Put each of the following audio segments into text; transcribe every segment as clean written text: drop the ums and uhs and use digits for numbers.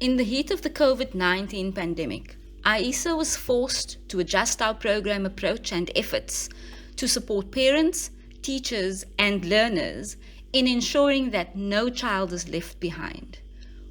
In the heat of the COVID-19 pandemic, IESA was forced to adjust our program approach and efforts to support parents, teachers, and learners in ensuring that no child is left behind.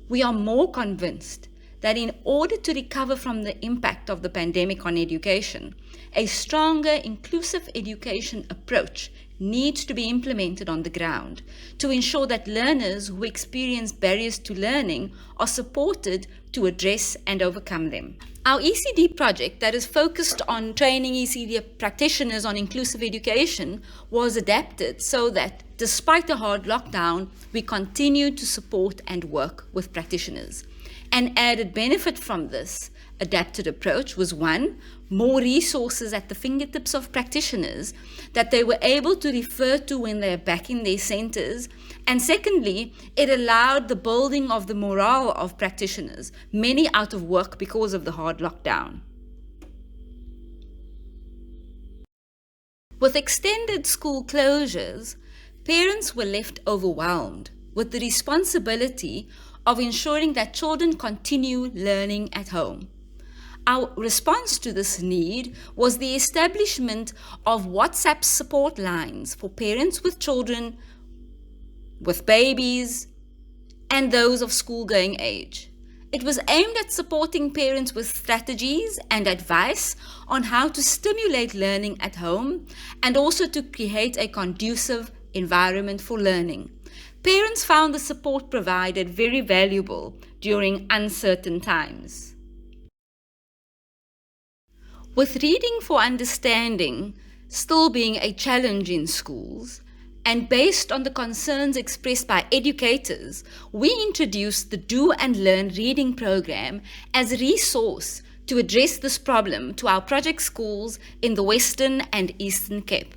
We are more convinced that in order to recover from the impact of the pandemic on education, a stronger inclusive education approach needs to be implemented on the ground to ensure that learners who experience barriers to learning are supported to address and overcome them. Our ECD project that is focused on training ECD practitioners on inclusive education was adapted so that despite a hard lockdown, we continued to support and work with practitioners. An added benefit from this adapted approach was one, more resources at the fingertips of practitioners that they were able to refer to when they are back in their centers. And secondly, it allowed the building of the morale of practitioners, many out of work because of the hard lockdown. With extended school closures, parents were left overwhelmed with the responsibility of ensuring that children continue learning at home. Our response to this need was the establishment of WhatsApp support lines for parents with children, with babies, and those of school-going age. It was aimed at supporting parents with strategies and advice on how to stimulate learning at home and also to create a conducive environment for learning. Parents found the support provided very valuable during uncertain times. With reading for understanding still being a challenge in schools, and based on the concerns expressed by educators, we introduced the Do and Learn reading program as a resource to address this problem to our project schools in the Western and Eastern Cape.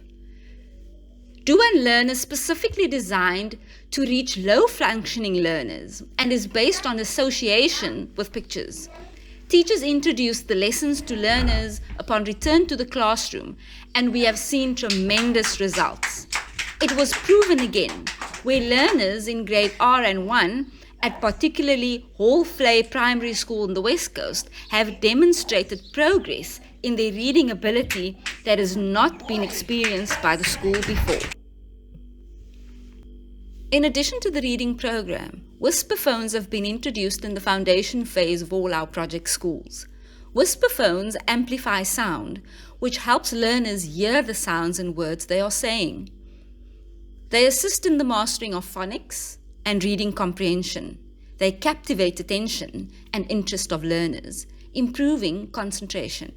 Do and Learn is specifically designed to reach low-functioning learners and is based on association with pictures. Teachers introduced the lessons to learners upon return to the classroom, and we have seen tremendous results. It was proven again, where learners in grade R and 1 at particularly Hall Flay Primary School in the West Coast have demonstrated progress in their reading ability that has not been experienced by the school before. In addition to the reading program, whisper phones have been introduced in the foundation phase of all our project schools. Whisper phones amplify sound, which helps learners hear the sounds and words they are saying. They assist in the mastering of phonics and reading comprehension. They captivate attention and interest of learners, improving concentration.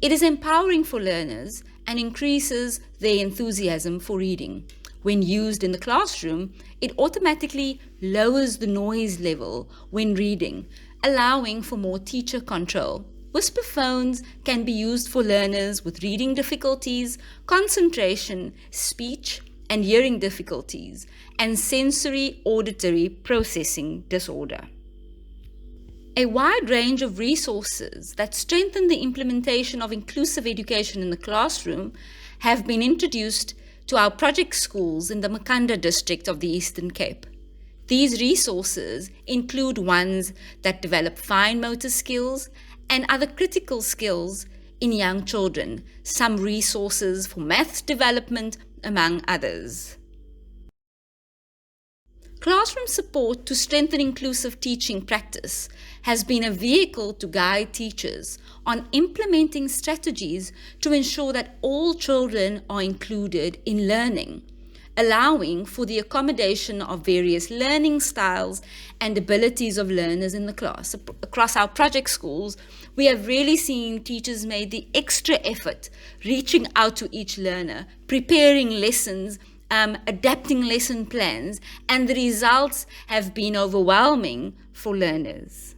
It is empowering for learners and increases their enthusiasm for reading. When used in the classroom, it automatically lowers the noise level when reading, allowing for more teacher control. Whisper phones can be used for learners with reading difficulties, concentration, speech and hearing difficulties, and sensory auditory processing disorder. A wide range of resources that strengthen the implementation of inclusive education in the classroom have been introduced to our project schools in the Makanda district of the Eastern Cape. These resources include ones that develop fine motor skills and other critical skills in young children, some resources for maths development, among others. Classroom support to strengthen inclusive teaching practice has been a vehicle to guide teachers on implementing strategies to ensure that all children are included in learning, allowing for the accommodation of various learning styles and abilities of learners in the class. Across our project schools, we have really seen teachers made the extra effort, reaching out to each learner, preparing lessons, adapting lesson plans, and the results have been overwhelming for learners.